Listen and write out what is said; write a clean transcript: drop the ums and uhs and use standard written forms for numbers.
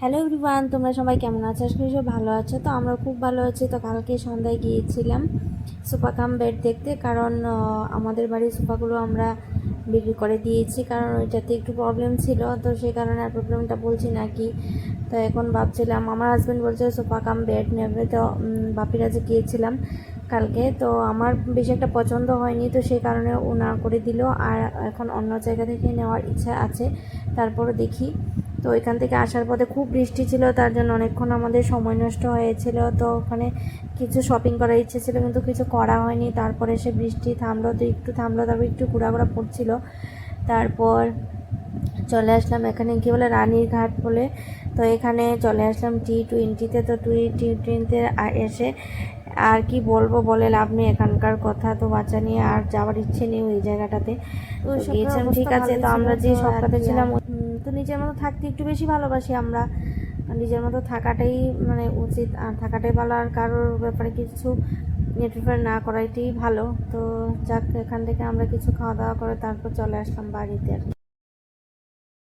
Hello everyone, তোমরা সবাই কেমন আছো? আজকে সব ভালো আছো? তো আমরা খুব ভালো আছি। তো কালকে সন্ধ্যায় গিয়েছিলাম সোফা কাম বেড দেখতে, কারণ আমাদের বাড়ির সোফাগুলো আমরা বিক্রি করে দিয়েছি, কারণ ওইটাতে একটু প্রবলেম ছিল। তো সেই কারণে আর প্রবলেমটা বলছি না কি। তো এখন ভাবছিলাম, আমার হাজব্যান্ড বলছে সোফা কাম বেড নেবে। তো বাপিরা যে গিয়েছিলাম কালকে, তো আমার বেশি একটা পছন্দ হয়নি, তো সেই কারণে ও না করে দিল। আর এখন অন্য জায়গা থেকে নেওয়ার ইচ্ছা আছে, তারপরে দেখি। তো এখান থেকে আসার পথে খুব বৃষ্টি ছিল, তার জন্য অনেকক্ষণ আমাদের সময় নষ্ট হয়েছিল। তো ওখানে কিছু শপিং করার ইচ্ছে ছিল, কিন্তু কিছু করা হয়নি। তারপরে সে বৃষ্টি থামলো, তো একটু থামলো, তারপর একটু ঘোরাঘোরা পড়ছিল। তারপর চলে আসলাম এখানে কী বলে রানীর ঘাট বলে। তো এখানে চলে আসলাম T20-তে। তো T20-তে এসে আর কি বলবো, বলে লাভ নেই এখানকার কথা। তো বাচ্চা নিয়ে আর যাওয়ার ইচ্ছে নেই ওই জায়গাটাতে। তো গিয়েছিলাম, ঠিক আছে। তো আমরা যে সবটাতে ছিলাম, তো নিজের মতো থাকতে একটু বেশি ভালোবাসি আমরা। নিজের মতো থাকাটাই মানে উচিত, আর থাকাটাই ভালো। আর কারোর ব্যাপারে কিছু ইন্টারফেয়ার না করাইটাই ভালো। তো যাক, এখান থেকে আমরা কিছু খাওয়া দাওয়া করে তারপর চলে আসলাম বাড়িতে আর কি।